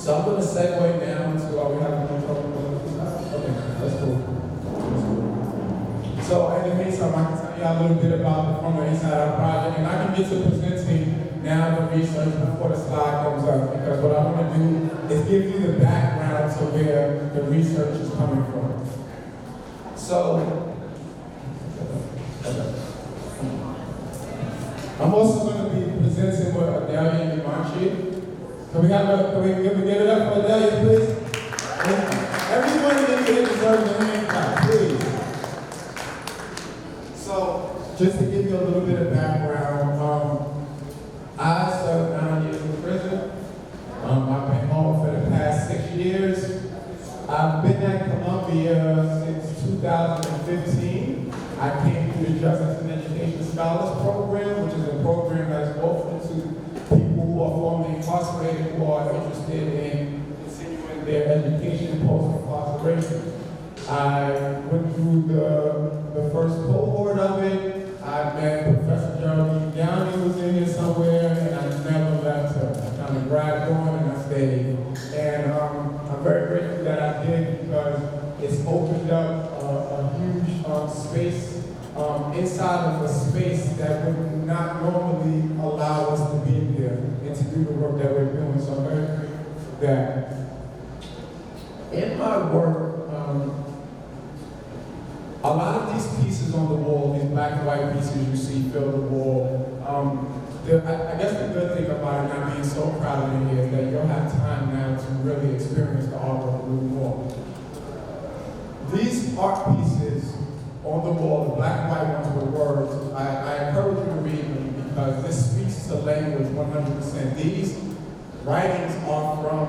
So I'm going to segue now to, we have no trouble with this. Okay, that's cool. So in the meantime, I can tell you a little bit about from the Inside Out Project, and I can get to presenting now the research before the slide comes up, because what I want to do is give you the background to where the research is coming from. So, I'm also going to be presenting with Adelya Urmanche. Can we give it up for Adelya, please? Everyone in here deserves a hand clap, please. So, just to give you a little bit of background, I served 9 years in prison. I've been home for the past 6 years. I've been at Columbia since 2015. I came through the Justice and Education Scholars Program, which is a program that's offered to people who are formerly incarcerated who are interested in continuing their education post-incarceration. I went through the first cohort of it. I met Professor Geraldine Downey was in here somewhere, and I never left her. I kind of grabbed on and I stayed. And I'm very grateful that I did, because it's opened up a huge space inside of a space that would not normally allow us to be there and to do the work that we're doing. So I'm very grateful for that. In my work, a lot of these pieces on the wall, these black and white pieces you see fill the wall, I guess the good thing about it not being so crowded in here is that you'll have time now to really experience the artwork a little more. These art pieces on the wall, the black and white ones with words, I encourage you to read them, because this speaks to language 100%. These writings are from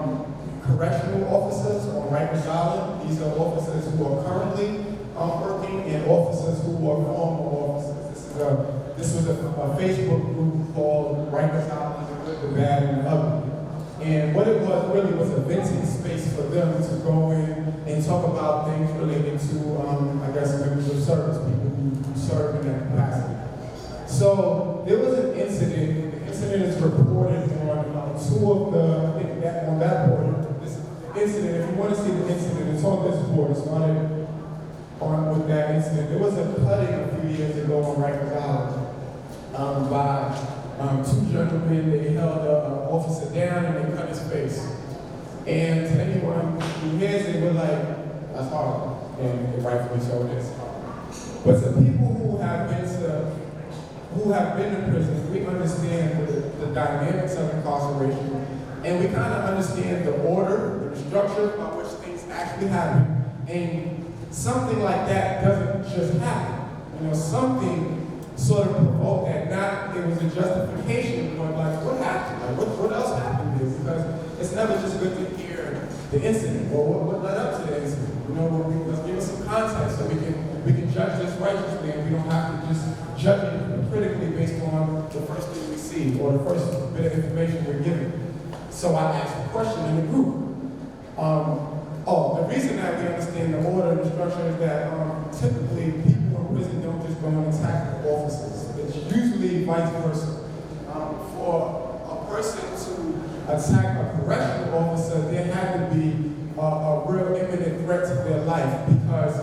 correctional officers on Rikers Island. These are officers who are currently working, and officers who are former officers. This was a Facebook group called Rikers Island, the Good, the Bad, and the Ugly. And what it was really was a venting space for them to go in and talk about things related to, I guess, members of service, people who serve in that capacity. So there was an incident. The incident is reported on two of the, I think that on that board. This incident, if you want to see the incident, it's on this board. It's on with that incident. There was a cutting a few years ago on Rikers Island by two gentlemen. They held an officer down and they cut his face. And to anyone who hears it, we're like, that's horrible. And rightfully so it is. But to people who have been in prison, we understand the dynamics of incarceration, and we kind of understand the order, the structure by which things actually happen. And something like that doesn't just happen. You know, something sort of provoked that. Not it was a justification, but like, what happened? Like, what else happened here? Because it's never just good to hear the incident or what led up to the incident. You know, let's give us some context so we can judge this righteously, and we don't have to just judge it critically based on the first thing we see or the first bit of information we're given. So I asked a question in the group. The reason that we understand the order and the structure is that typically people in prison don't just go and attack the officers. It's usually vice versa. For a person to attack a correctional officer, there had to be a real imminent threat to their life, because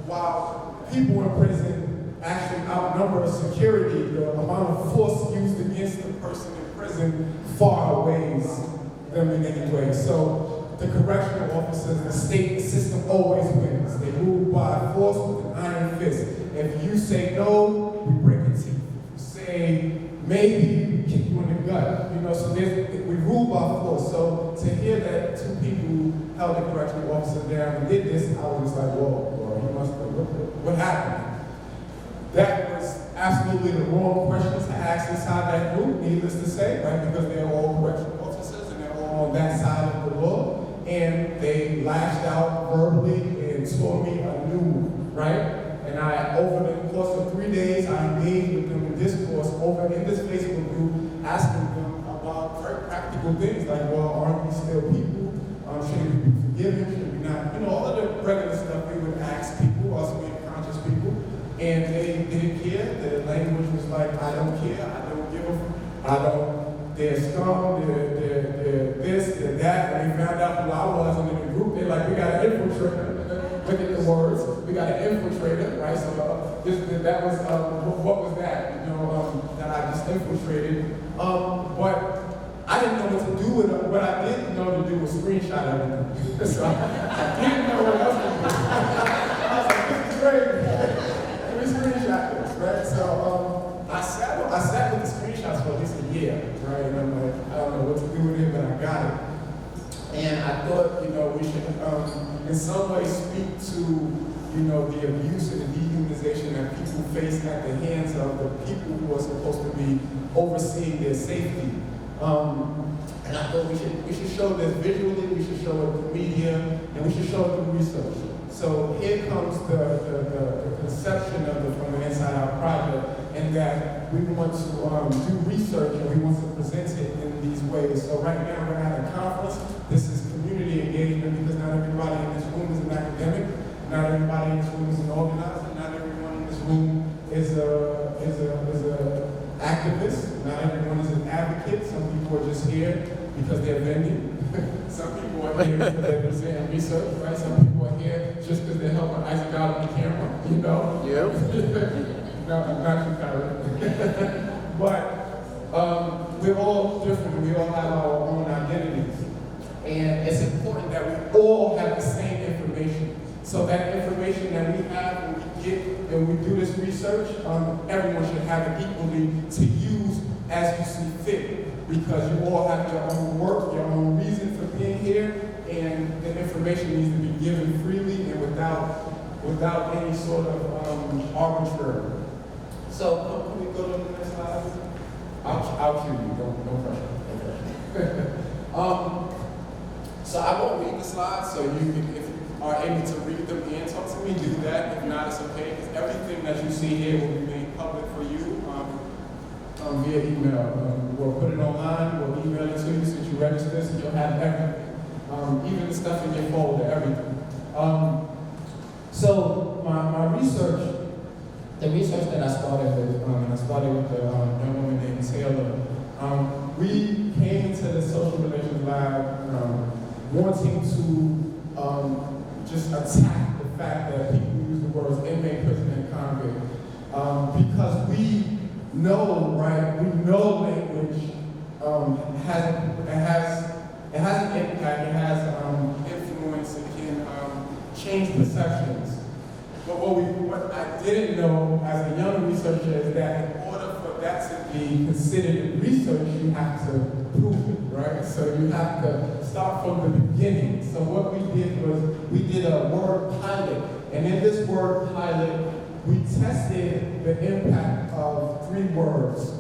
while people in prison actually outnumber security, the amount of force used against the person in prison far outweighs them in any way. So the correctional officers, the state system always wins. They move by force with an iron fist. If you say no, we break your teeth. If you say maybe, we kick you in the gut. You know, so we rule by force. So to hear that two people held the correctional officer down and did this, I was just like, whoa, boy, you must have, what happened? That was absolutely the wrong question to ask inside that group, needless to say, right? Because they're all correctional officers and they're all on that side of the law. And they lashed out verbally and tore me a new one, right? And over the course of 3 days, I engaged with them in discourse over in this Facebook group, asking them about very practical things like, well, aren't we still people? Should we be forgiven? Should we not? You know, all of the regular stuff we would ask people, also being conscious people. And they didn't care. The language was like, I don't care, I don't give a fuck, they're scum, they're this, they're that. And they found out who I was in the group, they're like, we got an infiltrator. Look at the words. We got an infiltrator, right? So that was, what was that? That I just infiltrated. But I didn't know what to do with it. What I did know to do was screenshot everything. So I didn't know what else to do. I was like, this is great. Let me screenshot this, right? So I sat with the screenshots for at least a year, right? And I'm like, I don't know what to do with it, but I got it. And I thought, we should in some way speak to, the abuse and the dehumanization that people face at the hands of the people who are supposed to be overseeing their safety. And I thought we should show this visually, we should show it through media, and we should show it through research. So here comes the conception of the From the Inside Out project, and that we want to do research and we want to present it in these ways. So right now we're at a conference. This is community engagement because not everybody in this room is an academic, not everybody in this room is an organizer, not everyone in this room is a activist, not everyone is an advocate. Some people are just here because they're vending. Some people are here because they're presenting research, right? Some people are here just because they're helping Isaac out on the camera, Yep. No, not you, Kyra. But we're all different. We all have our own identities. And it's important that we all have the same information. So that information that we have when we get and we do this research, everyone should have it equally to use as you see fit. Because you all have your own work, your own reason for being here, and the information needs to be given freely and without any sort of arbitrary. So can we go to the next slide? I'll cue you. No pressure. So I won't read the slides. So you can, if you are able to read them and talk to me, do that. If not, it's okay. Because everything that you see here will be made public for you via email. We'll put it online. We'll email it to you since you register. So you'll have everything, even the stuff in your folder, everything. So my research. The research that I started with, and I started with a young woman named Taylor, we came into the social relations lab wanting to just attack the fact that people use the words inmate, prisoner, and convict. Because we know, right, we know language has an impact, it has influence, it can change perceptions. But what I didn't know as a young researcher is that in order for that to be considered in research, you have to prove it, right? So you have to start from the beginning. So what we did was we did a word pilot. And in this word pilot, we tested the impact of 3 words.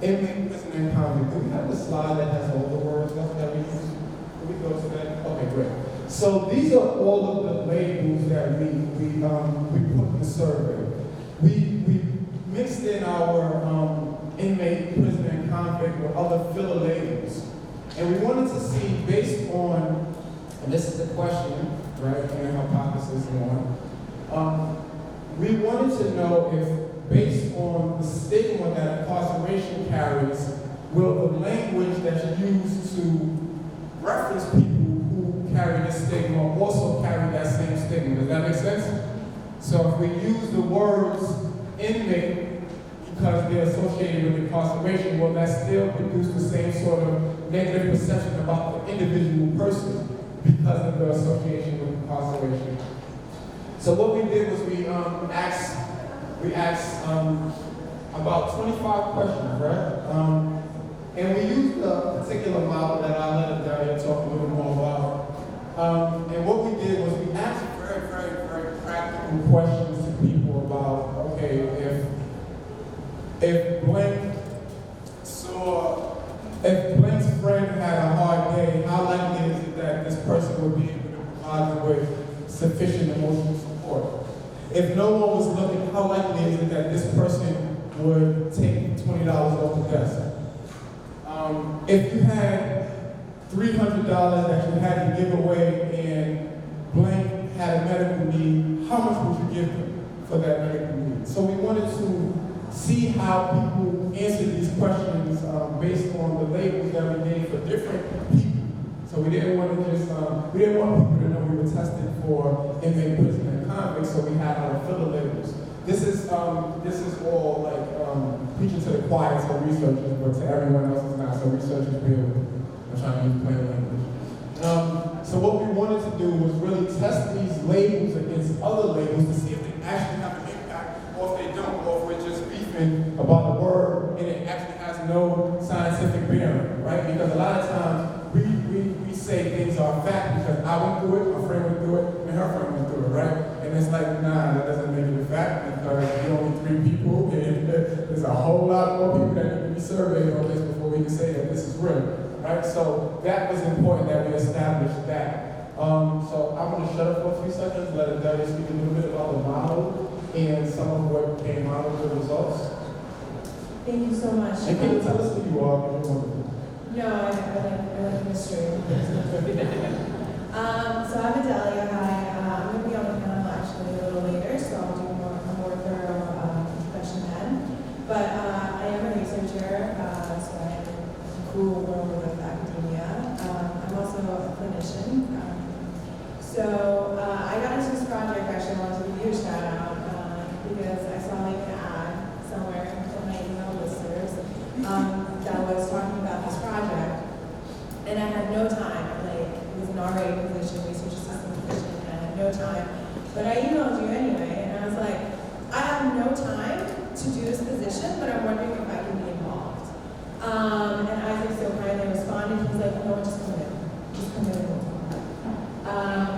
Inmate, prisoner, and convict. Do we have a slide that has all the words that we use? Can we go to that? Okay, great. So these are all of the labels that we put in the survey. We mixed in our inmate, prisoner, and convict with other filler labels. And we wanted to see based on, and this is the question, right, and hypothesis one, we wanted to know if based on the stigma that incarceration carries, will the language that's used to reference people carry this stigma also carry that same stigma. Does that make sense? So if we use the words inmate because they're associated with incarceration, will that still produce the same sort of negative perception about the individual person because of the association with incarceration? So what we did was we asked about 25 questions, right? And we used a particular model that I'll let Adelya talk a little more about. And what we did was we asked very, very, very practical questions to people about, okay, if Blank's friend had a hard day, how likely is it that this person would be able to provide them with sufficient emotional support? If no one was looking, how likely is it that this person would take $20 off the desk? If you had $300 that you had to give away and Blank had a medical need, how much would you give them for that medical need? So we wanted to see how people answer these questions based on the labels that we made for different people. So we we didn't want to just, we didn't want people to know we were testing for inmate, prisoner, and convict, so we had our filler labels. This is all like preaching to the choir to researchers, but to everyone else it's not. So researchers bear with me. I'm trying to use plain language. So what we wanted to do was really test these labels against other labels to see if they actually have an impact, or if they don't, or if we're just beefing about a word and it actually has no scientific bearing, right? Because a lot of times we say things are fact because I went through it, my friend went through it, and her friend went through it, right? And it's like, nah, that doesn't make it a fact because you're only 3 people, and there's a whole lot more people that need to be surveyed on this before we can say that this is real, right? So that was important that we established that. So I'm going to shut up for a few seconds, let Adelya speak a little bit about the model and some of what came out of the results. Thank you so much. And can you tell us who you are? No, I like mystery. So I'm Adelya. I'm going to be on the panel actually a little later, so I'll do a more thorough introduction then. But I am a researcher, so I have a cool world of academia. I'm also a clinician. So I got into this project, actually I wanted to give you a shout out because I saw like an ad somewhere from my email listers that was talking about this project. And I had no time, like it was an RA position, research assistant position, and I had no time. But I emailed you anyway, and I was like, I have no time to do this position, but I'm wondering if I can be involved. And Isaac so kindly responded, he's like, no, just come in. Just come in and we'll talk.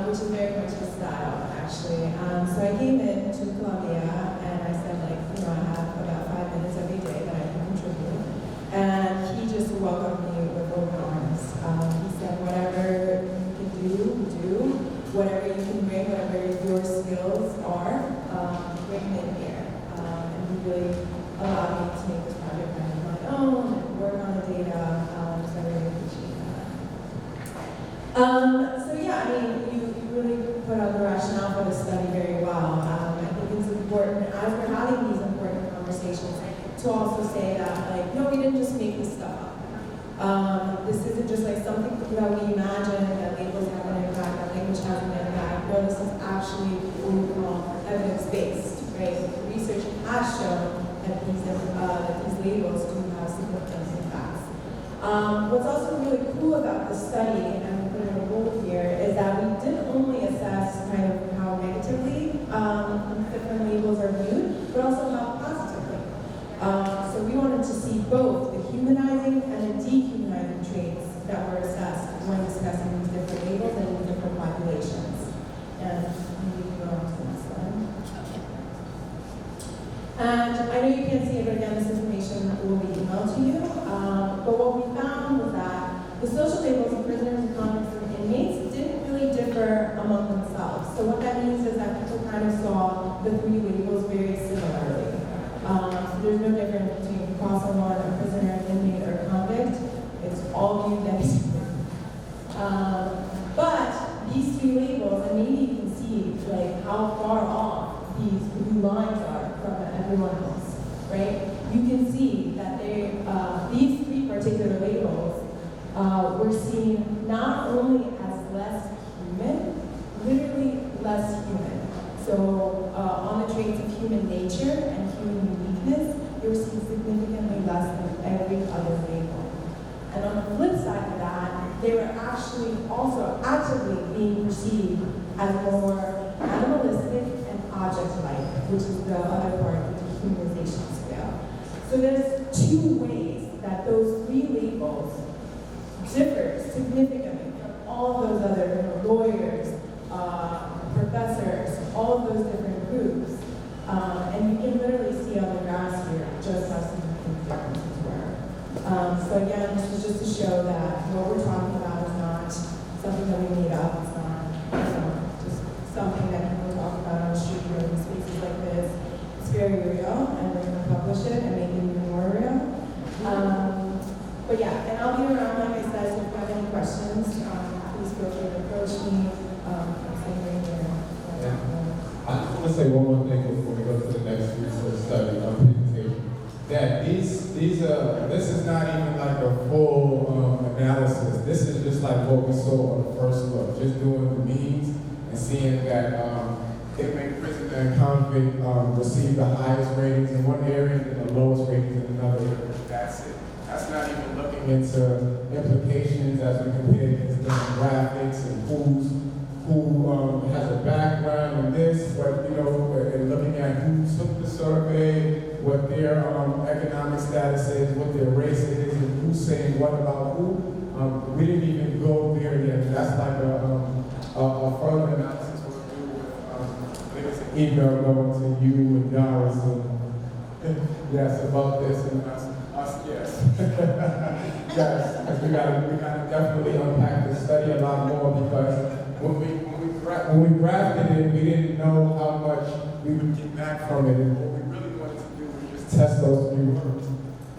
Which is very much his style, actually. So I came in to Columbia, and I said, like, I have about 5 minutes every day that I can contribute. And he just welcomed me with open arms. He said, whatever you can do, whatever you can bring, whatever your skills are, bring them in here. And he really allowed me to make this project on my own and work on the data, so I really appreciate that. So yeah, I mean, you really put out the rationale for the study very well. I think it's important, as we're having these important conversations, to also say that, like, no, we didn't just make this stuff up. This isn't just like something that we imagine that labels have an impact, that language has an impact. No, this is actually what we call evidence-based, right? Research has shown that these labels do have significant impacts. What's also really cool about this study, and I'm putting a bold here, is that we didn't only assess kind of how negatively different labels are viewed, but also how positively. So we wanted to see both the humanizing and the dehumanizing traits that were assessed when discussing these different labels and these different populations. And we can go on to the next slide. And I know you can't see it, but again, this information will be emailed to you. But what we found was that the social labels of prisoners and convicts and inmates didn't really differ among themselves. So what that means is that people kind of saw the 3 labels very similarly. So there's no difference between cross someone, a prisoner, an inmate, or a convict. It's all viewed as but these 3 labels, and maybe you can see like how far off these blue lines are from everyone else, right? You can see that these 3 particular labels were seen not only as less human, literally less human. So on the traits of human nature and human uniqueness, they were seen significantly less than every other label. And on the flip side of that, they were actually also actively being perceived as more animalistic and object-like, which is the other part of the dehumanization scale. So there's 2 ways that those 3 labels differ significantly from all those other lawyers, professors, all of those different groups. And you can literally see on the graphs here just how significant the differences were. So again, this is just to show that what we're talking about is not something that we made up. It's not just something that people talk about on the street or in spaces like this. It's very real, and we're going to publish it and make it even more real. But yeah, and I'll be around, like I said, so if you have any questions, please feel free to approach me. I just want to say one more thing before we go to the next research study presentation. That this is not even like a full analysis. This is just like like what we saw on the first look, just doing the means and seeing that inmate, prisoner, and convict receive the highest ratings in one area and the lowest ratings in another area. That's it. That's not even looking into implications as we compare against demographics and who has a background in this, what, you know, and looking at who took the survey, what their economic status is, what their race is, and who's saying what about who. We didn't even go there yet. That's like a further analysis we'll do with, I think it's an email going to you and Dara, so yes, about this and us yes. Yes, because we gotta definitely unpack this study a lot more, because when we grafted it, we didn't know how much we would get back from it, and what we really wanted to do was just test those 3 words.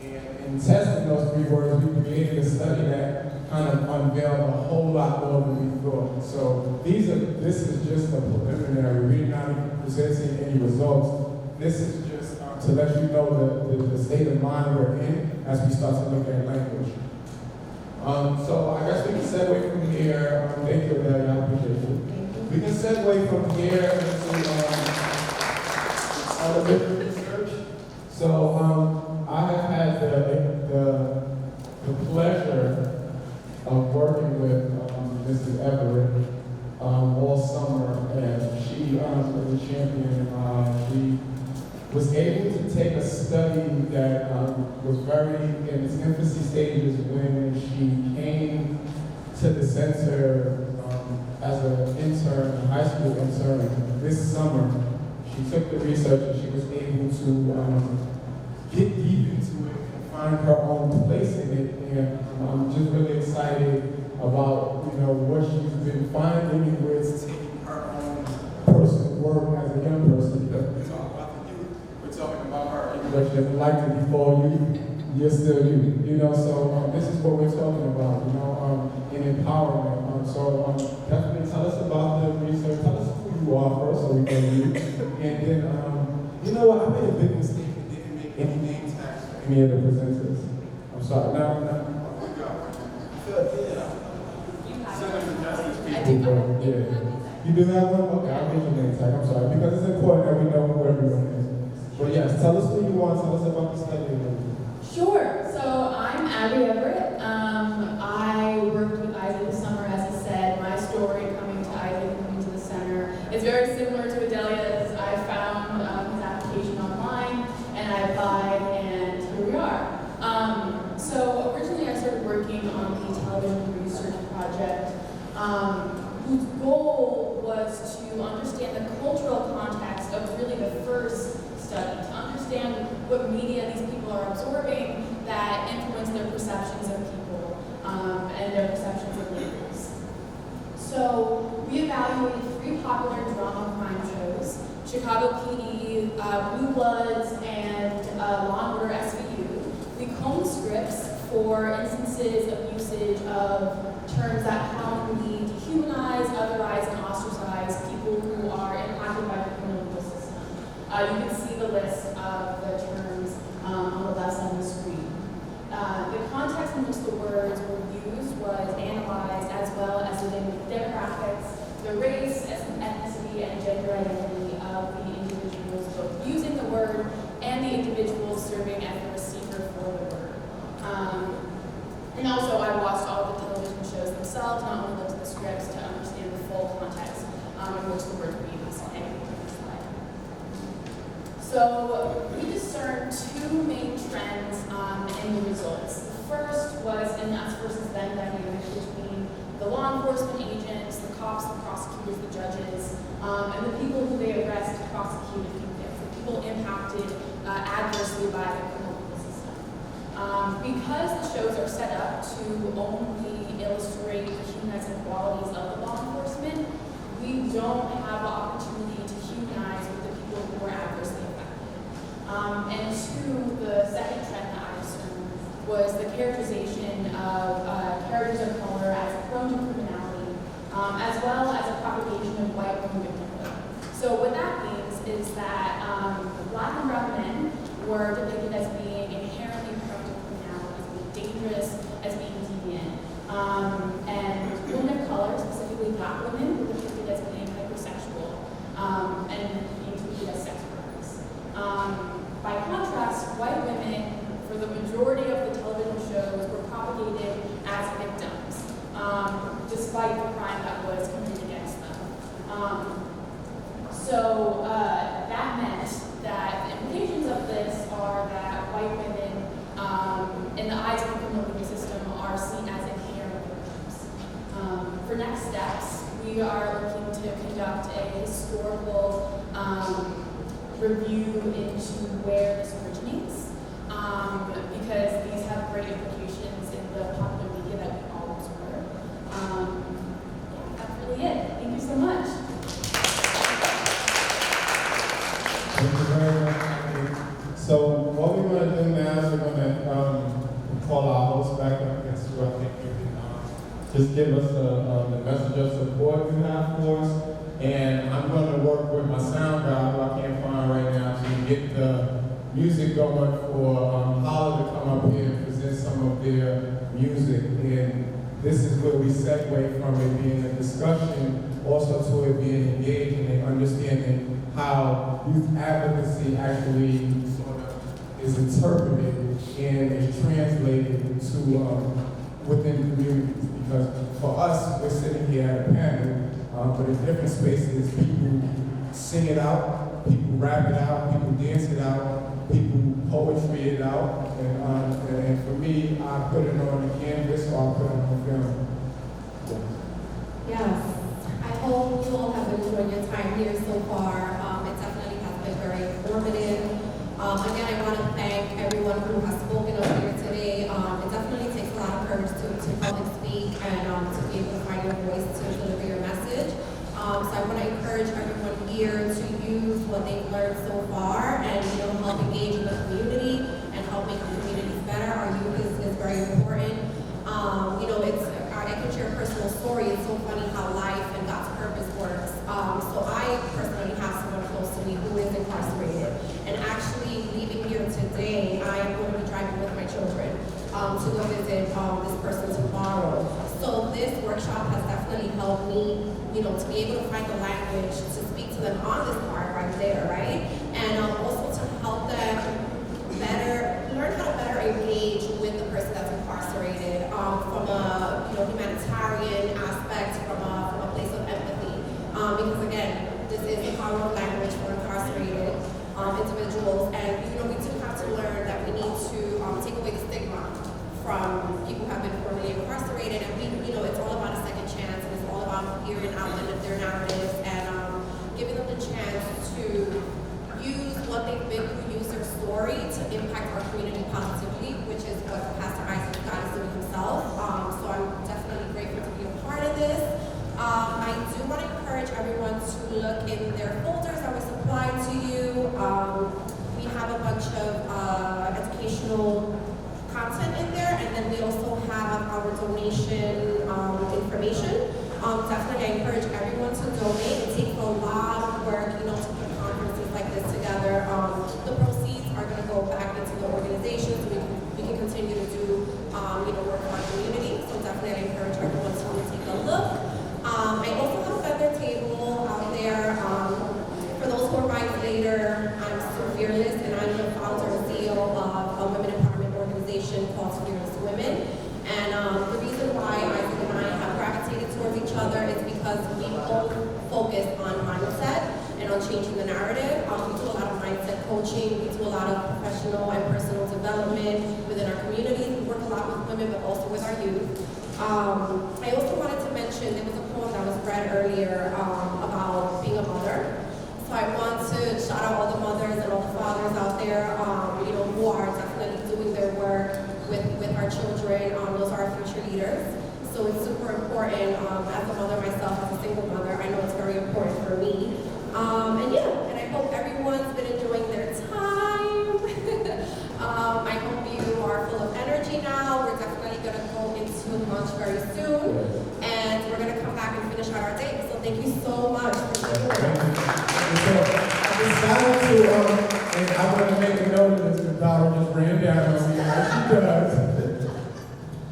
And in testing those 3 words, we created a study that kind of unveiled a whole lot more than we thought. So this is just a preliminary. We're not even presenting any results. This is just to let you know the state of mind we're in as we start to look at language. So I guess we can segue from here. Thank you, Adelya, I appreciate you. We can segue from here into other research. So I have had the pleasure of working with Mrs. Everette all summer, and she was a champion. She was able to take a study that was very in its infancy stages when she came to the center as an intern, a high school intern this summer. She took the research and she was able to get deep into it and find her own place in it. And I'm just really excited about, you know, what she's been finding and where it's taking her own personal work as a young person. Because we're talking about the youth, we're talking about her, even though she doesn't like it before you, you're still you. You know, so this is what we're talking about, you know, in empowerment. So definitely tell us about the research. Tell us who you are first, so we know you. And then, you know what? I made a big mistake and didn't make any name tags for any of the presenters. I'm sorry. No. Yeah. You do have one? Okay, I'll get your name tag. I'm sorry. Because it's important that we know who everyone is. But yes, tell us who you are. Tell us about the study. Sure. So I'm Abigail Everette. I worked with Isaac this summer, as I said. My story coming to Isaac, coming to the center, is very similar to Adelya's. I found his application online, and I applied, and here we are. So originally I started working on the television research project, whose goal was to understand the cultural context of really the first study, to understand what media these people are absorbing that influence their perceptions of people and their perceptions of labels. So we evaluated 3 popular drama crime shows, Chicago PD, Blue Bloods, and Law and Order SVU. We combed scripts for instances of usage of terms that commonly dehumanize, otherize, and ostracize people who are impacted by the criminal legal system. You can see the list of the terms on the left side of the screen. The context in which the words were used was analyzed, as well as the demographics, the race, ethnicity, and gender identity of the individuals both using the word and the individuals serving as the receiver for the word. And also I watched all the television shows themselves, not only looked at the scripts, to understand the full context in which the words were used. So we discerned 2 main trends in the results. The first was an us versus them dynamic between the law enforcement agents, the cops, the prosecutors, the judges, and the people who they arrest, prosecute, and convict, the people impacted adversely by the criminal legal system. Because the shows are set up to only illustrate the humanizing qualities of the law enforcement, we don't have the opportunity to humanize with the people who are adversely affected. And 2, the second trend that I discerned was the characterization of characters of color as prone to criminality, as well as a propagation of white women victimhood. So what that means is that Black and brown men were depicted as being inherently prone to criminality, as being dangerous, as being deviant. And despite the crime that was committed against them. So that meant that the implications of this are that white women, in the eyes of the criminal legal system, are seen as inherent victims. For next steps, we are looking to conduct a historical review into where this originates, because these have great implications in the popular media that we all absorb. Yeah, that's really it. Thank you so much. Thank you very much. So what we're going to do now is we're going to call our host back up against you. I think you can just give us the message of support you have for us. And I'm going to work with my sound guy, who I can't find right now, to get the music going for Holla to come up here and present some of their music. And this is where we segue from it being a discussion also to it being engaged and understanding how youth advocacy actually sort of is interpreted and is translated to within communities. Because for us, we're sitting here at a panel, but in different spaces, people sing it out, people rap it out, people dance it out, people poetry it out, and for me, I put it on the canvas or I put it on film. Yes, I hope you all have enjoyed your time here so far. It definitely has been very informative. Again, I want to thank everyone who has spoken up here today. It definitely takes a lot of courage to public speak and to be able to find your voice to deliver your message. So I want to encourage everyone here to use what they've learned so far and help engage in the community and help make the communities better. Our youth is very important. I can share a personal story. It's so funny how life and God's purpose works. So I personally have someone close to me who is incarcerated. And actually, leaving here today, I am going to be driving with my children to go visit this person tomorrow. So this workshop has definitely helped me, to be able to find the language to speak to them on this part right there, right? And also to help them learn how to better engage with the person that's incarcerated from a humanitarian aspect, from a place of empathy. Because again, this is the power of language for incarcerated individuals, and we do have to learn that we need to take away the stigma from people who have been formerly incarcerated, and it's all about a second chance, and it's all about hearing out their narratives and giving them the chance to use what they've been through, use their story to impact our community positively, which is what Pastor Isaac God is doing himself. So I'm definitely grateful to be a part of this. I do want to encourage everyone to look in their folders that were supplied to you. We have a bunch of educational content in there, and then we also have our donation information. Definitely, I encourage everyone to donate. It takes a lot of work, to put conferences like this together. The proceeds are going to go back into the organization, so we can continue to do, work for our community. So definitely, I encourage everyone to take a look. I also have a feather table out there. For those who arrive later, I'm Sue Fearless, and I'm the founder and CEO of a women empowerment organization called Fearless Women. And the reason why Isaac and I have gravitated towards each other is because we both focus on mindset and on changing the narrative. We do a lot of mindset coaching. We do a lot of professional and personal development within our communities. We work a lot with women, but also with our youth. I also wanted to mention, there was a poem that was read earlier about being a mother. So I want to shout out all the mothers and all the fathers out there, who are definitely doing their work with our children. Those are our future leaders. So it's super important. As a mother myself, as a single mother, I know it's very important for me. And I hope everyone's been enjoying their time. I hope you are full of energy now. We're definitely going to go into lunch very soon, and we're going to come back and finish out our day. So thank you so much for supporting. And I want to make a note of this because Dara just ran down on me like she does.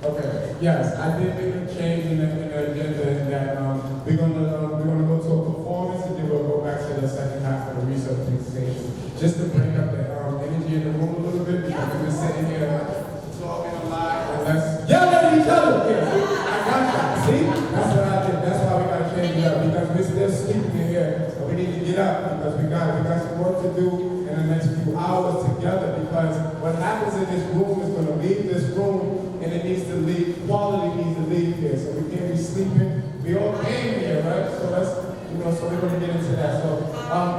Okay, yes, I did make a change in the agenda in that we're gonna go to a performance and then we'll go back to the second half of the research station. Just to bring up the energy in the room a little bit, because we've been sitting here talking a lot and let's yell at each other. Yeah, I got that. See? That's what I think. That's why we got to change it up, because we're still sleeping in here. So we need to get up, because we got some work to do in the next few hours together, because what happens in this room is going to leave this room, and it needs to leave, quality needs to leave here. So we can't be sleeping. We all came here, right? So let's, so we're going to get into that. So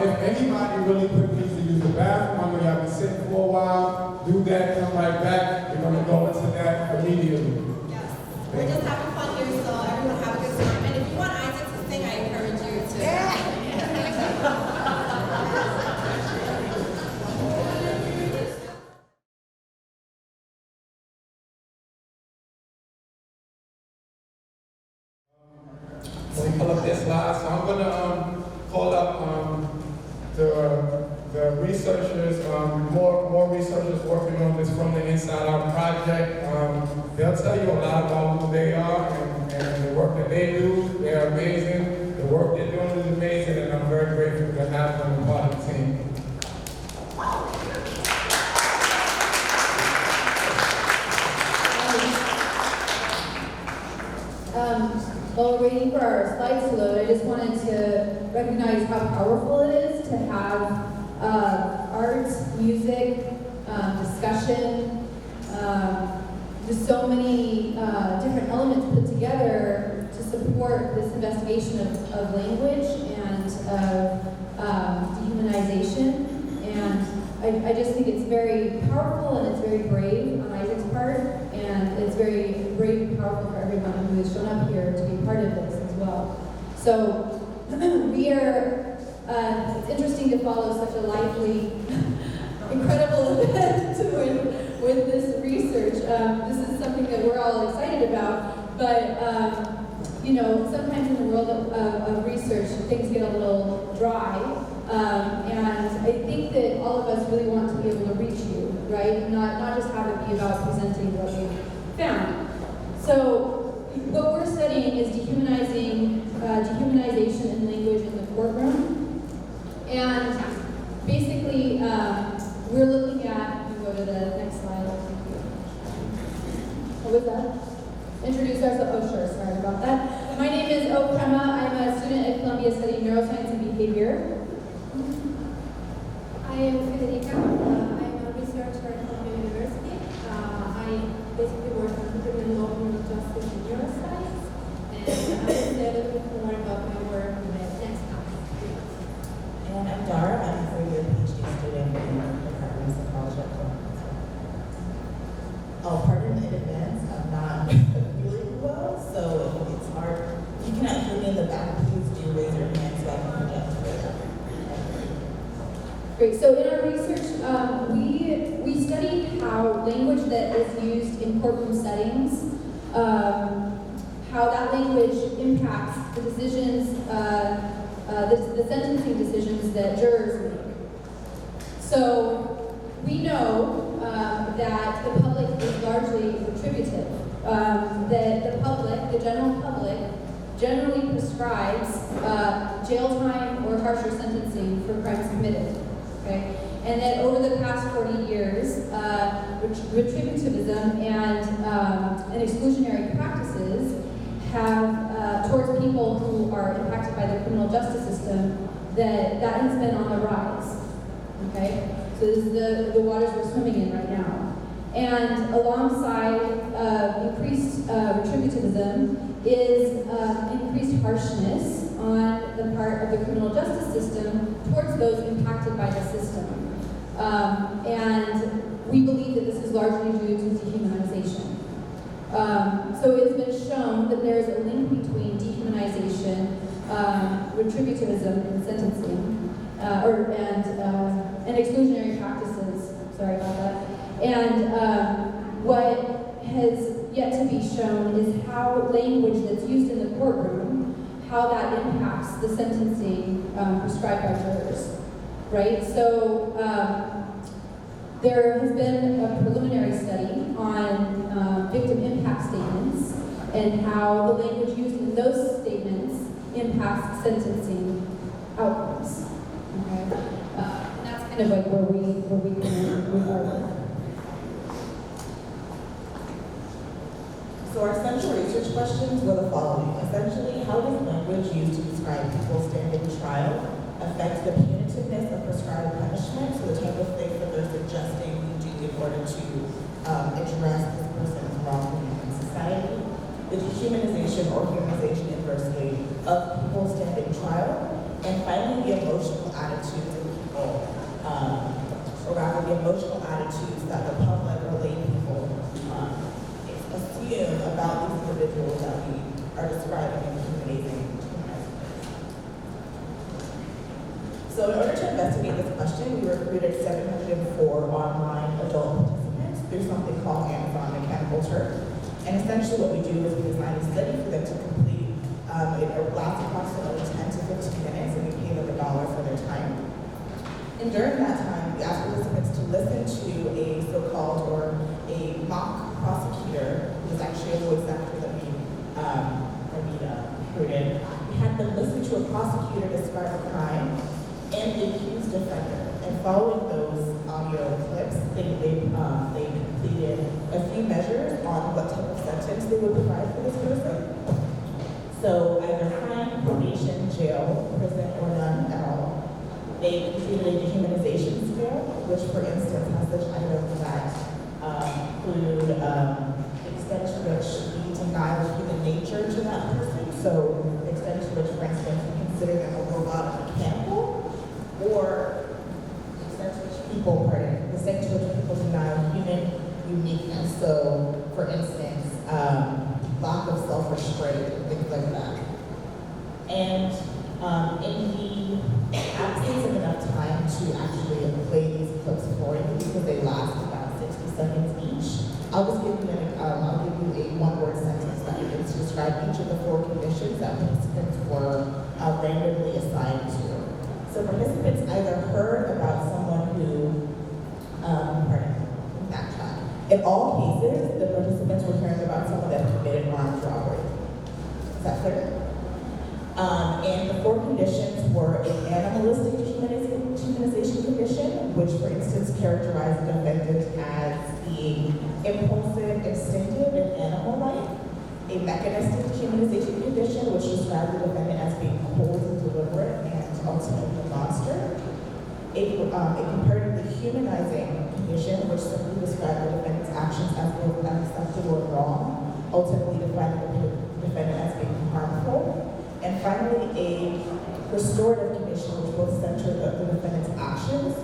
if anybody really quick needs to use the bathroom, I know y'all been sitting for a while, do that, come right back. We're going to go into that immediately. Yes. We're just having fun here, so everyone have a good time. And if you want Isaac to sing, I encourage you to. Let me pull up this slide. So I'm going to call up the researchers, more researchers working on this from the Inside Out project. They'll tell you a lot about who they are and the work that they do. They're amazing. The work they're doing is amazing, and I'm very grateful to have them part of the team. While we're waiting for our slides to load, I just wanted to recognize how powerful it is to have art, music, discussion, just so many different elements put together to support this investigation of language and of dehumanization. And I just think it's very powerful and it's very brave on Isaac's part, and it's very brave and powerful for everyone who has shown up here to be part of this as well. So we are, it's interesting to follow such a lively, incredible event with this research. This is something that we're all excited about, but sometimes in the world of research, things get a little dry. And I think that all of us really want to be able to reach you, right? Not just have it be about presenting what we found. So what we're studying is dehumanization in language in the courtroom. And basically, we're looking at, you can go to the next slide. What was that? Introduce ourselves. Oh, sure, sorry about that. My name is Oh Prema. I'm a student at Columbia studying neuroscience and behavior. I am Federica. I'm a researcher at Columbia University. I basically work on criminal law, criminal justice, and neuroscience. And I'm excited a little bit more about my work in the next class. And I'm Dara. I'm a third-year PhD student in the Department of Psychology at Confined. Oh, pardon in advance. I'm not feeling well, so it's hard. You cannot hear me in the back. Please do raise your hand so I can project to it. Great. So in our research, we studied how language that is used in courtroom settings, how that language impacts the decisions, the sentencing decisions that jurors make. So we know that the public is largely retributive. That the public, the general public, generally prescribes jail time or harsher sentencing for crimes committed. Okay? And that over the past 40 years, retributivism and exclusionary practices have, towards people who are impacted by the criminal justice system, that has been on the rise. Okay? So this is the waters we're swimming in right now. And alongside increased retributivism is increased harshness on the part of the criminal justice system towards those impacted by the system. And we believe that this is largely due to dehumanization. So it's been shown that there's a link between dehumanization, retributivism in sentencing, and exclusionary practices. Sorry about that. And what has yet to be shown is how language that's used in the courtroom, how that impacts the sentencing prescribed by jurors, right? So there has been a preliminary study on victim impact statements and how the language used in those statements impacts sentencing outcomes. Okay, and that's kind of like where we can move forward. So our central research questions were the following. affect the punitiveness of prescribed punishment, so the type of things that they're suggesting you do in order to address this person's wrongdoing in society. The dehumanization or humanization, inversely, of people standing trial. And finally, the emotional attitudes of people, or rather the emotional attitudes that the public or lay people assume about these individuals that we are describing in humanizing. So in order to investigate this question, we recruited 704 online adult participants through something called Amazon Mechanical Turk. And essentially what we do is we design a study for them to complete. It lasts approximately 10 to 15 minutes, and we pay them $1 for their time. And during that time, we ask participants to listen to a so-called or a mock prosecutor, who is actually a voice actor that we recruited. We had them listen to a prosecutor describe a crime and the accused defender. And following those audio clips, they completed a few measures on what type of sentence they would provide for this person. So either fine, probation, jail, prison, or none at all. They completed a dehumanization scale, which for instance has such items that include the extent to which we deny the human nature to that person. So the extent to which, for instance, we consider them a robot or mechanical, or the extent to which people deny human uniqueness. So for instance, lack of self-restraint, things like that. And in the absence of enough time to actually play these clips for you, because they last about 60 seconds each, I'll just give you a one-word sentence that you can describe each of the 4 conditions that participants were randomly assigned to. So participants either heard about someone who, in all cases, the participants were hearing about someone that committed armed robbery. Is that clear? And the 4 conditions were an animalistic dehumanization condition, which for instance characterized the defendant as being impulsive, instinctive, and animal-like. A mechanistic dehumanization condition, which described the defendant as being cold and deliberate and ultimately a monster. A comparatively humanizing condition, which simply described the defendant's actions as both unacceptable and wrong, ultimately defining the defendant as being harmful. And finally, a restorative condition, which will center the defendant's actions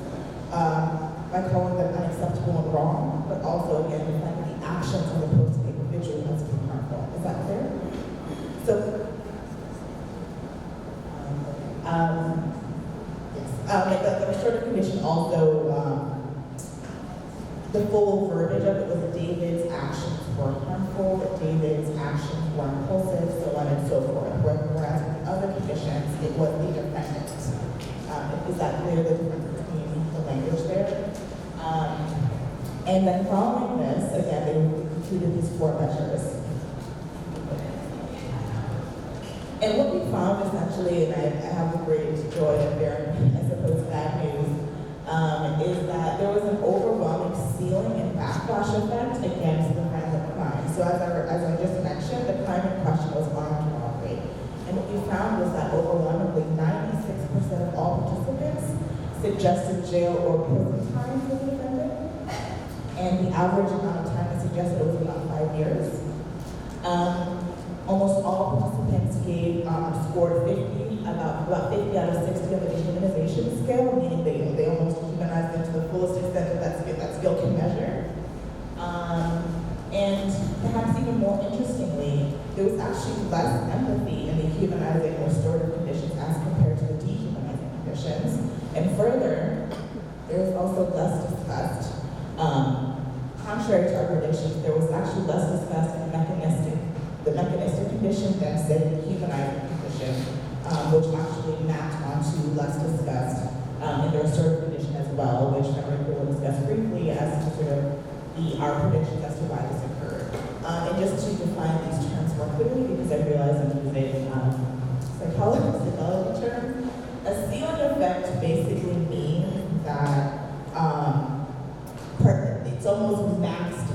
by calling them unacceptable and wrong, but also, again, defining the actions of the posted individual as being harmful. Is that clear? So, the restorative condition also, the full verbiage of it was David's actions were harmful, David's actions were impulsive, so on and so forth. Whereas in the other conditions, it was the defendant. Is that clear, the difference between the language there? And then following this, again, they completed these 4 measures. And what we found essentially, and I have the great joy of bearing, I suppose, bad news, is that there was an overwhelming ceiling and backlash effect against the violent crime. So as I just mentioned, the crime in question was armed robbery. And what we found was that overwhelmingly 96% of all participants suggested jail or prison time for the defendant. And the average amount of time they suggested was about 5 years. Almost all participants scored 50, about 50 out of 60 on the dehumanization scale, meaning they almost dehumanized them to the fullest extent that skill can measure. And perhaps even more interestingly, there was actually less empathy in the humanizing restorative conditions as compared to the dehumanizing conditions. And further, there was also less discussed. Contrary to our predictions, there was actually less discussed in the mechanistic condition than, say, the humanizing condition, which actually mapped onto less discussed in the restorative condition as well, which Federica will discuss briefly as to sort of our predictions as to why this occurred. And just to define these terms more clearly, because I realize I'm using psychology terms, a ceiling effect basically means that it's almost maxed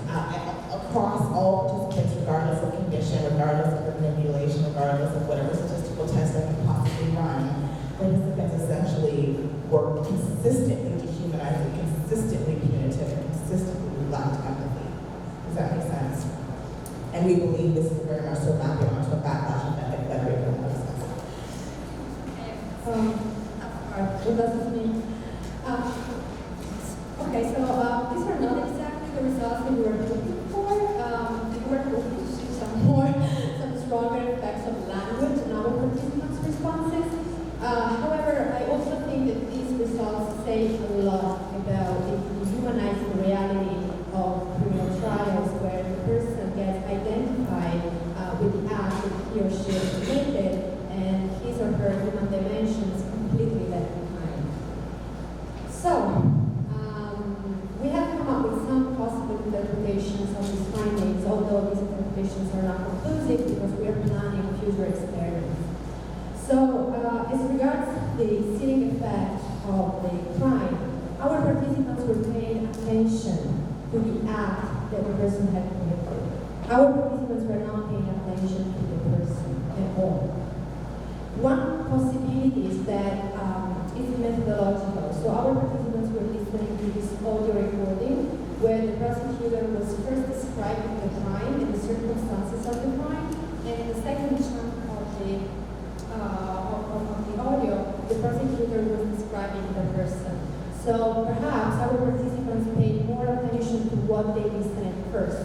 across all participants, regardless of condition, regardless of manipulation, regardless of whatever statistical test that can possibly run. Participants essentially what does this mean? Okay, so these are not exactly the results that we were looking for. We were hoping to see some stronger effects of language in our participants' responses. However, I also think that these results say a lot about the dehumanizing reality of criminal trials, where the person gets identified with the act that he or she has committed, and his or her human dimensions completely left behind. So, we have come up with some possible interpretations of these findings, although these interpretations are not conclusive because we are planning future experiments. So, as regards the sealing effect of the crime, our participants were paying attention to the act that the person had committed. Our participants were not paying attention to the person at all. One possibility is that it's methodological. So our participants were listening to this audio recording where the prosecutor was first describing the crime and the circumstances of the crime, and in the second chunk of the audio, the prosecutor was describing the person. So perhaps our participants paid more attention to what they listened at first,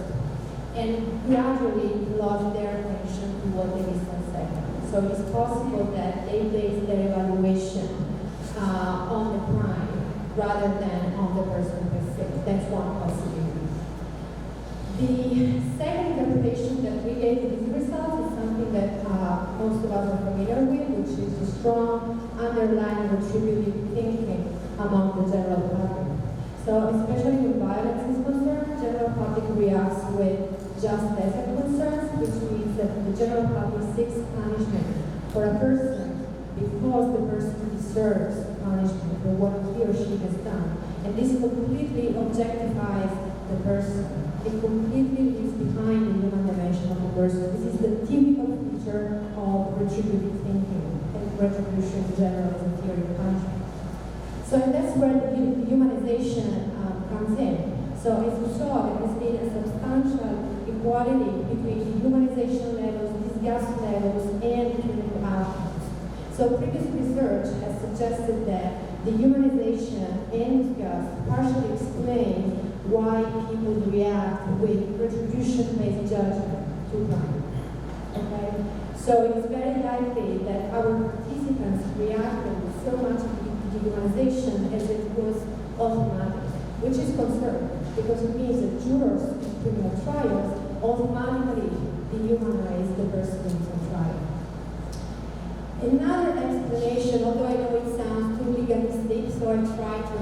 and gradually lost their attention to what they listened second. So it's possible that they based their evaluation on the crime rather than on the person per se. That's one possibility. The second interpretation that we gave to these results is something that most of us are familiar with, which is the strong underlying retributive thinking among the general public. So especially when violence is concerned, general public reacts with just desert concerns, which means that the general public seeks punishment for a person because the person deserves punishment for what he or she has done. And this completely objectifies the person. It completely leaves behind the human dimension of the person. This is the typical feature of retributive thinking, and retribution in general is a theory of punishment. So that's where the dehumanization comes in. So as you saw, there has been a substantial equality between dehumanization levels, disgust levels, and clinical outcomes. So previous research has suggested that dehumanization and disgust partially explain why people react with retribution-based judgment to crime. Okay? So it's very likely that our participants reacted so much to dehumanization as it was automatic, which is concerning because it means that jurors in criminal trials automatically dehumanize the person in trial. Another explanation, although I know it sounds too legalistic, so I try to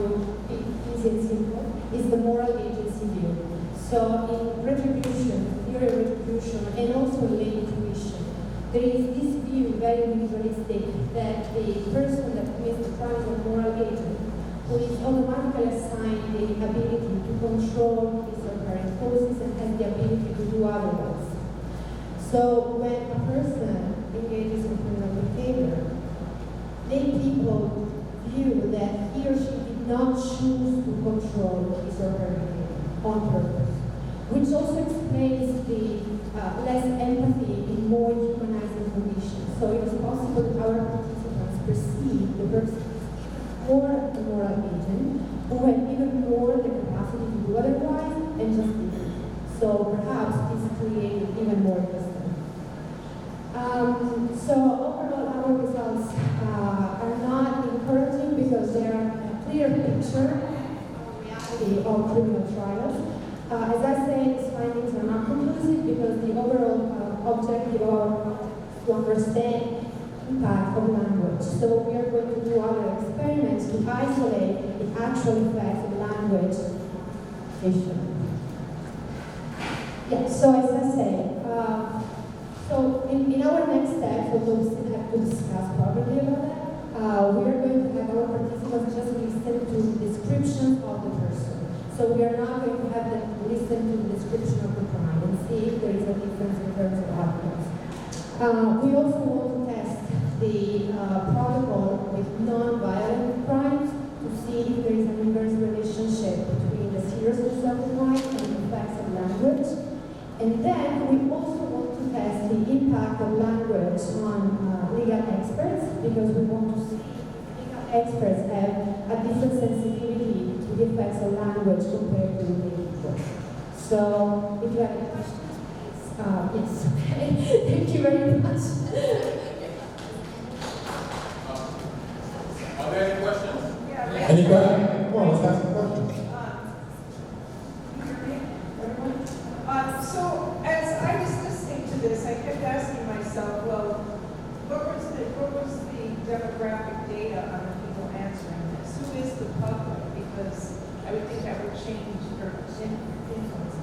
be easy and simple, is the moral agency view. So in retribution, theory of retribution, and also in lay intuition, there is this view, very individualistic, that the person that commits the crime is a moral agent, who is automatically assigned the ability to control his or her impulses and has the ability to do otherwise. So when a person engages in criminal behavior, many people view that he or she did not choose to control his or her behavior on purpose, which also explains the less empathy in more humanizing conditions. So it is possible that our participants perceive the person more a moral agent who had even more the capacity to do otherwise and just did it. So perhaps this created even more wisdom. So overall, our results are not encouraging because they are a clear picture of reality of criminal trials. As I say, these findings are not conclusive because the overall objective of to understand impact of language. So we are going to do other experiments to isolate the actual effects of language. Yeah, so as I say, so in our next steps, although we still have to discuss probably about that, we are going to have our participants just listen to descriptions of the person. So we are not going to have them listen to the description of the crime and see if there is a difference in terms of outcomes. We also want to test the protocol with non-violent crimes to see if there is an inverse relationship between the seriousness of the crime and the effects of language. And then we also want to test the impact of language on legal experts, because we want to see if legal experts have a different sensitivity to the effects of language compared to many people. So if you have any questions, yes, okay. Thank you very much. Are there any questions? Any questions? Come on, let's ask some questions. So as I was listening to this, I kept asking myself, well, what was the demographic data on the people answering this? Who is the public? Because I would think that would change or influence.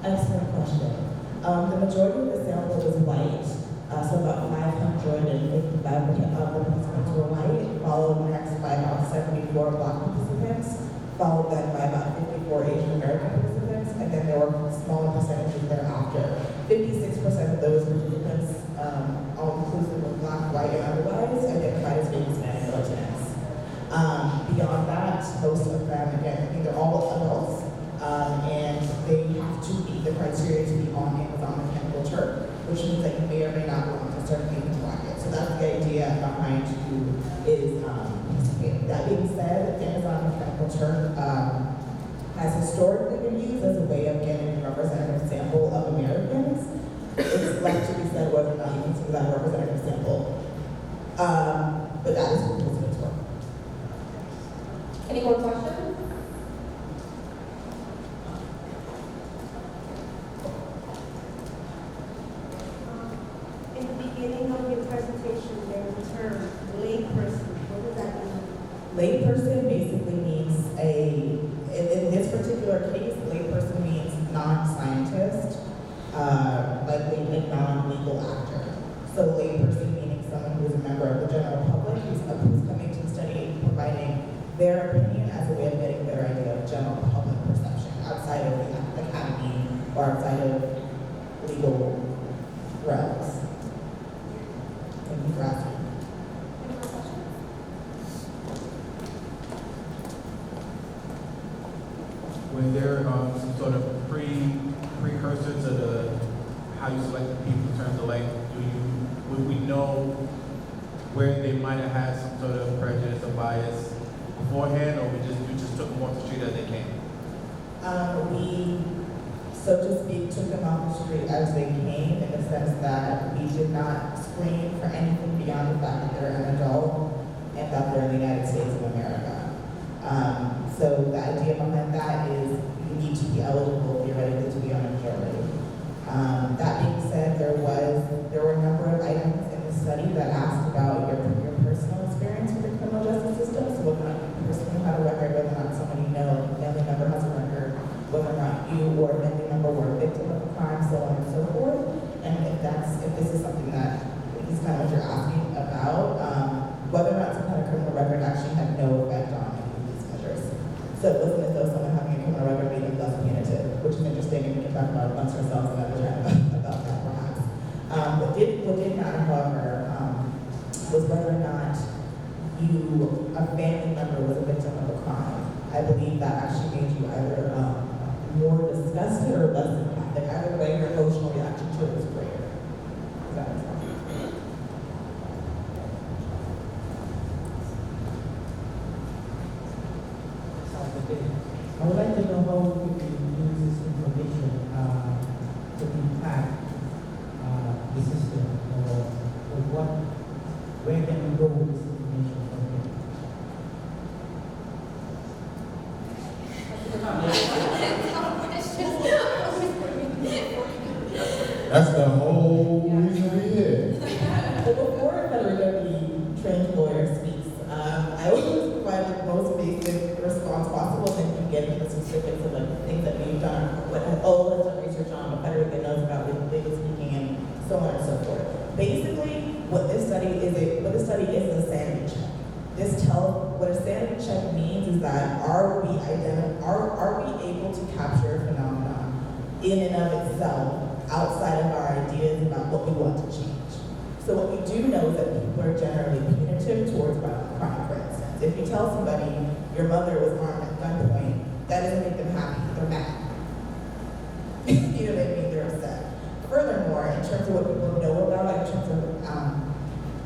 Excellent question. The majority of the sample was white, so about 555 participants were white, followed next by about 74 Black participants, followed then by about 54 Asian American participants, and then there were smaller percentages thereafter. 56% of those participants, all inclusive of Black, white, and otherwise, identified as being Hispanic or Latinx. Beyond that, most of them, again, I think they're all adults, and they have to meet the criteria to be on Amazon Mechanical Turk, which means that you may or may not belong to a certain payment bracket. So that's the idea behind who is participating. That being said, Amazon Mechanical Turk has historically been used as a way of getting a representative sample of Americans. It's left to be said whether or not you consider that a representative sample. But that is what participants were. Any more questions? In the beginning of your presentation, there was a term, layperson. What does that mean? Layperson basically means in this particular case, layperson means non-scientist, likely a non-legal actor. So layperson meaning someone who is a member of the general public who's coming to the study, providing their opinion as a way of getting their idea of general public perception outside of the academy or outside of legal realms. Thank you for asking. Any more questions? Was there some sort of precursor to how you select the people in terms of like, would we know where they might have had some sort of prejudice or bias beforehand, or you just took them off the street as they came? We, so to speak, took them off the street as they came in the sense that we did not screen for anything beyond the fact that they're an adult and that they're in the United States of America. So the idea behind that is you need to be eligible theoretically to be on a jury. That being said, there were a number of items in the study that asked about your personal experience with the criminal justice system, so whether or not you personally had a record, whether or not somebody you know, a family member has a record, whether or not you or a family member were a victim of a crime, so on and so forth. And if this is something that is kind of what you're asking about, whether or not some kind of criminal record actually had no effect on any of these measures. So it wasn't as though someone having a criminal record made them less punitive, which is interesting, and we can talk about it amongst ourselves another time about that perhaps. What did matter, however, was whether or not a family member was a victim of a crime. I believe that actually made you either more disgusted or less empathic. Either way, your emotional reaction to it was greater. Does that make sense? I would like to know how we can use this information to impact the system, or where can we go with this information from here? That's the whole reason we're here. So before Federica, the trained lawyer, speaks, I always provide the most basic response possible, and then you get into the specifics of like things that we've done, what all has done research on, what Federica knows about legal speaking, and so on and so forth. Basically, what this study is a sanity check. What a sanity check means is that are we able to capture a phenomenon in and of itself outside of our ideas about what we want to change. So what we do know is that people are generally punitive towards violent crime, for instance. If you tell somebody your mother was armed at gunpoint, that doesn't make them happy, they're mad. You know what I mean? They're upset. Furthermore, in terms of what people know about, in terms of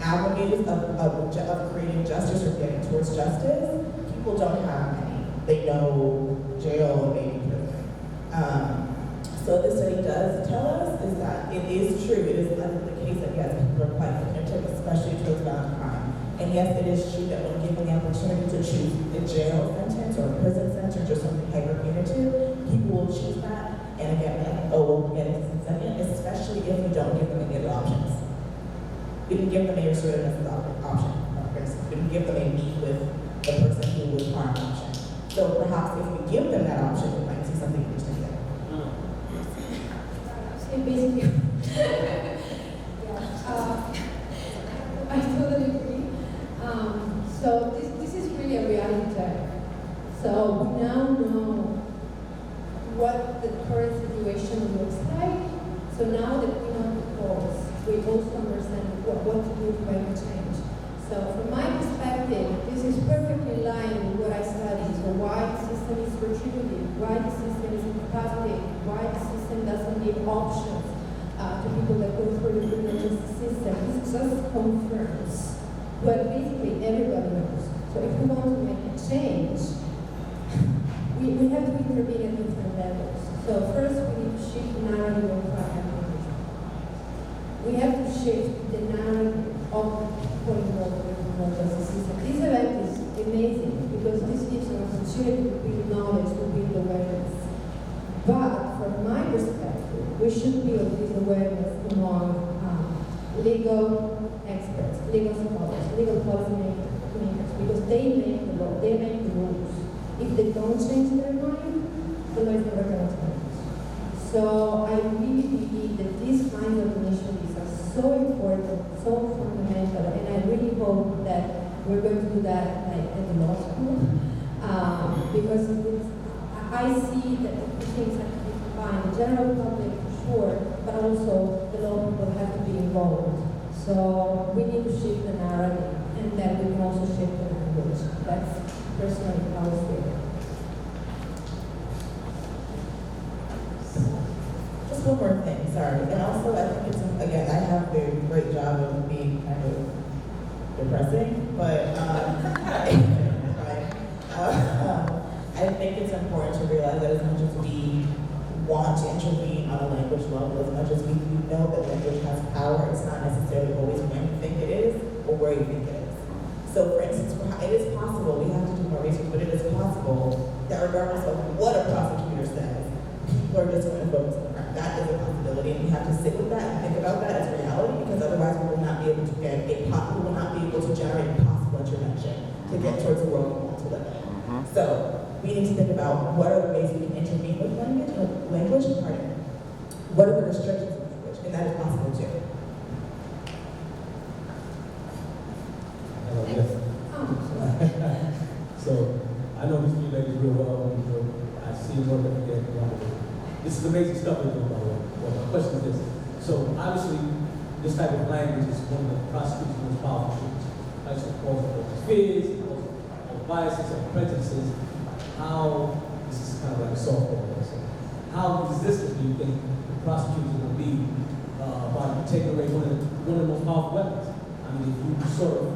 avenues of creating justice or getting towards justice, people don't have many. They know jail and maybe prison. So what this study does tell us is that it is true, it is the case that yes, people are quite punitive, especially towards violent crime. And yes, it is true that when given the opportunity to choose a jail sentence or a prison sentence or something hyper punitive, people will choose that. And again, we'll get into this in a second, especially if we don't give them any other options. We didn't give them a restorative option. We didn't give them a meet with the person who was harmed option. So perhaps if we give them that option, we might see something interesting there. So basically, I totally agree. So this is really a reality check. So we now know what the current situation looks like. So now that we know the cause, we also understand what to do to make a change. So from my perspective, this is perfectly in line with what I studied. So why the system is retributive, why the system is incapacitated, why the system doesn't give options to people that go through the criminal justice system. This just confirms what basically everybody knows. So if we want to make a change, we have to intervene at different levels. So first we need to shift the narrative of crime. We have to shift the narrative of people involved in the criminal justice system. This event is amazing because this gives an opportunity to build knowledge, to build awareness. But from my perspective, we should build this awareness among legal experts, legal scholars, legal policy makers, because they make the law, they make the rules. If they don't change their mind, the law is never going to change. So I really believe that these kinds of initiatives are so important, so fundamental, and I really hope that we're going to do that at the law school, because I see that things have to be combined, the general public for sure, but also the law people have to be involved. So we need to shift the narrative, and then we can also shift the language. That's personally how I see it. Just one more thing, sorry. And also, I think it's, again, I have the great job of being kind of depressing, but I think it's important to realize that as much as we want to intervene on a language level, as much as we know that language has power, it's not necessarily always when you think it is or where you think it is. So for instance, it is possible, we have to do more research, but it is possible that regardless of what a prosecutor says, people are just going to focus on the crime. That is a possibility, and we have to sit with that and think about that as reality, because otherwise we will not be able to get we will not be able to generate possible intervention to get towards the world we want to live in. So we need to think about what are the ways we can intervene with language, what are the restrictions of language, and that is possible too. So I know these three ladies real well. I see more than they This is amazing stuff we're doing, by the way. Well, my question is this. So obviously, this type of language is one of the prosecution's most powerful tools. Like so calls for fears, of biases, and prejudices. How, this is kind of like a softball. So how resistant do you think the prosecutors will be by taking away one of the most powerful weapons? I mean, if you sort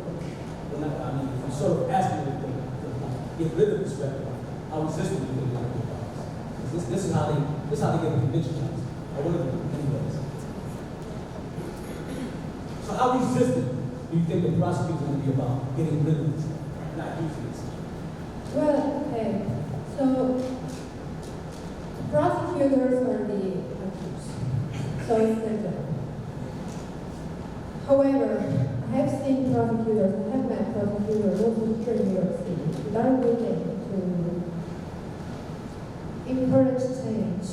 of ask me to get rid of this weapon, how resistant do you think they're going to be about this? This is how they get the conviction shots. I want to do it anyways. So how resistant do you think the prosecutors will be about getting rid of this, not using this? Well, okay. So prosecutors are the accused. So it's their job. However, I have seen prosecutors, I have met prosecutors also here in New York City that are willing to encourage change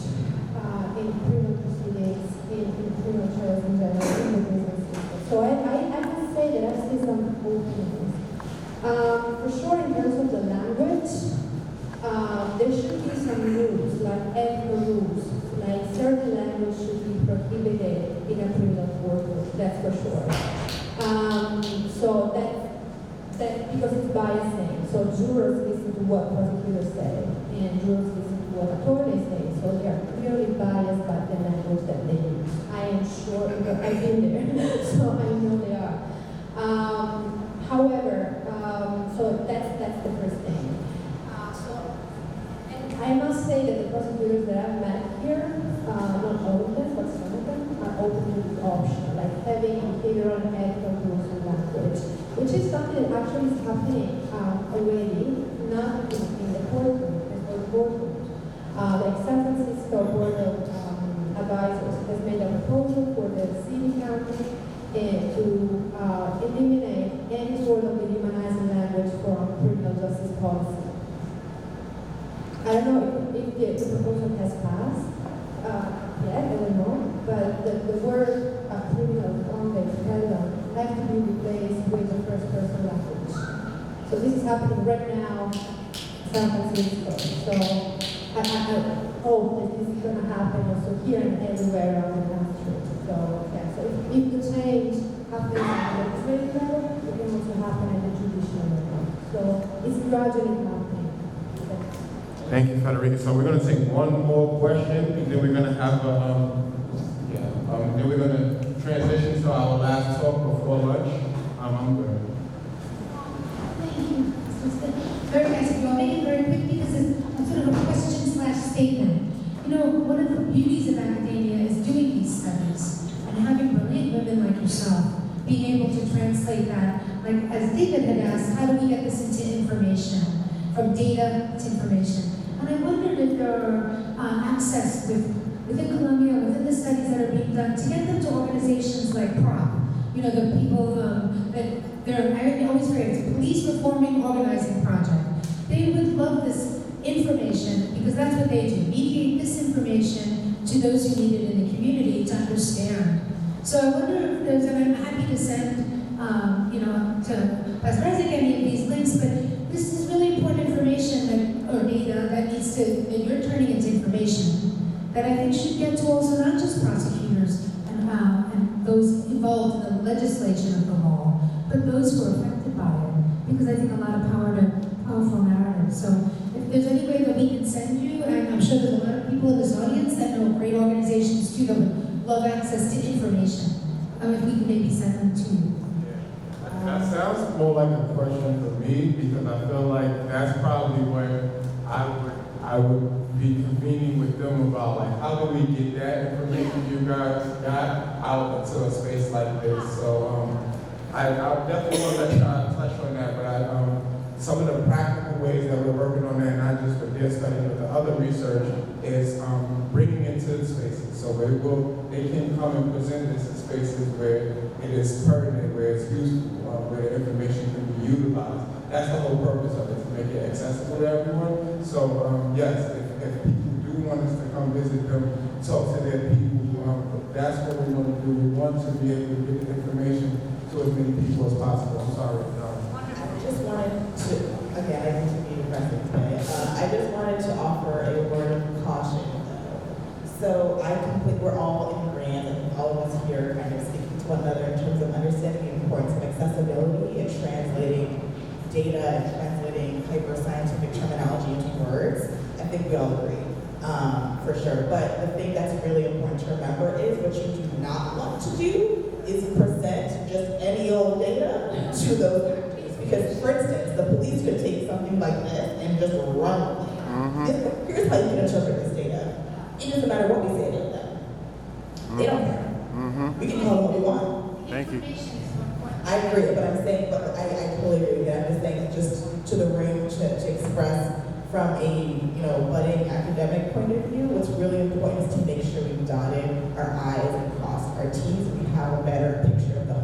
in criminal proceedings, in criminal trials in general, in the prison system. So I can say that I've seen some openness. For sure, in terms of the language, there should be some rules, like ethical rules, like certain language should be prohibited in a criminal courtroom, that's for sure. So that because it's biasing. So jurors listen to what prosecutors say, and jurors listen to what attorneys say. So they are clearly biased by the language that they use. I am sure because I've been there, so I know they are. having behavioral and ethical rules of language, which is something that actually is happening already, not in the courtroom, in the boardroom. Like San Francisco Board of Advisors has made a proposal for the city county to eliminate any sort of dehumanizing language from criminal justice policy. I don't know if the proposal has passed yet, I don't know, but the word criminal on the felon have to be replaced with the first person language. So this is happening right now in San Francisco. So I hope that this is going to happen also here and everywhere around the country. So yeah, so if the change happens at the legislative level, it can also happen at the judicial level. So it's gradually happening. Thank you, Federica. So we're going to take one more question, and then we're going to have then we're going to transition to our last talk before lunch. I'm good. Thank you. Very nice of you. I'll make it very quick because it's sort of a question/statement. You know, one of the beauties of academia is doing these studies and having brilliant women like yourself being able to translate that. Like as David had asked, how do we get this into information, from data to information? And I wondered if there are access within Columbia, within the studies that are being done, to get them to organizations like PROP. You know, the people that I always hear it's Police Reforming Organizing Project. They would love this information because that's what they do, mediate this information to those who need it in the community to understand. So I wonder if there's, and I'm happy to send, to Pastor Isaac any of these links, but this is really important information or data that needs to, that you're turning into information that I think should get to also not just prosecutors and those involved in the legislation of the law, but those who are affected by it, because I think a lot of powerful narratives. So if there's any way that we can send you, and I'm sure there's a lot of people in this audience that know great organizations too that would love access to information. If we can maybe send them to you. That sounds more like a question for me, because I feel like that's probably where I would be convening with them about, like, how do we get that information you guys got out into a space like this? So I definitely want to let y'all touch on that, but some of the practical ways that we're working on that, not just with their study, but the other research, is bringing it to the spaces. So they can come and present this in spaces where it is pertinent, where it's useful, where the information can be utilized. That's the whole purpose of it, to make it accessible to everyone. So yes, if people do want us to come visit them, talk to their people, that's what we want to do. We want to be able to get the information to as many people as possible. I'm sorry. I just wanted to, again, I need to be aggressive today. I just wanted to offer a word of caution. So we're all in agreement, and all of us here kind of speaking to one another in terms of understanding the importance of accessibility and translating data and translating hyper-scientific terminology into words. I think we all agree, for sure. But the thing that's really important to remember is what you do not want to do is present just any old data to those entities. Because, for instance, the police could take something like this and just run with it. Here's how you can interpret this data. It doesn't matter what we say about them. They don't care. We can call them what we want. Thank you. I agree, but I'm saying, but I totally agree with that. I'm just saying, just to the room to express from a budding academic point of view, what's really important is to make sure we've dotted our I's and crossed our T's. We have a better picture of the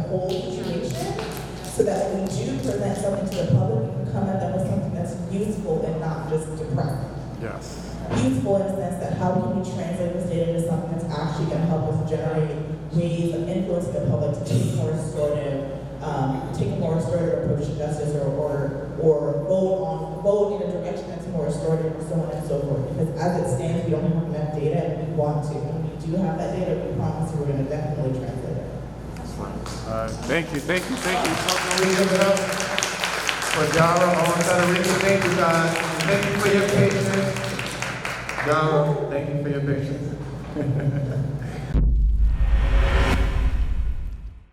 whole situation, so that when we do present something to the public, we can come at them with something that's useful and not just depressing. Yes. Useful in the sense that how can we translate this data into something that's actually going to help us generate ways of influencing the public to take a more restorative approach to justice, or vote in a direction that's more restorative, or so on and so forth. Because as it stands, we don't have enough data, and we want to. When we do have that data, we promise you we're going to definitely translate it. Thank you. So can we give it up for Dara on Federica? Thank you, guys. Thank you for your patience. Dara, thank you for your patience.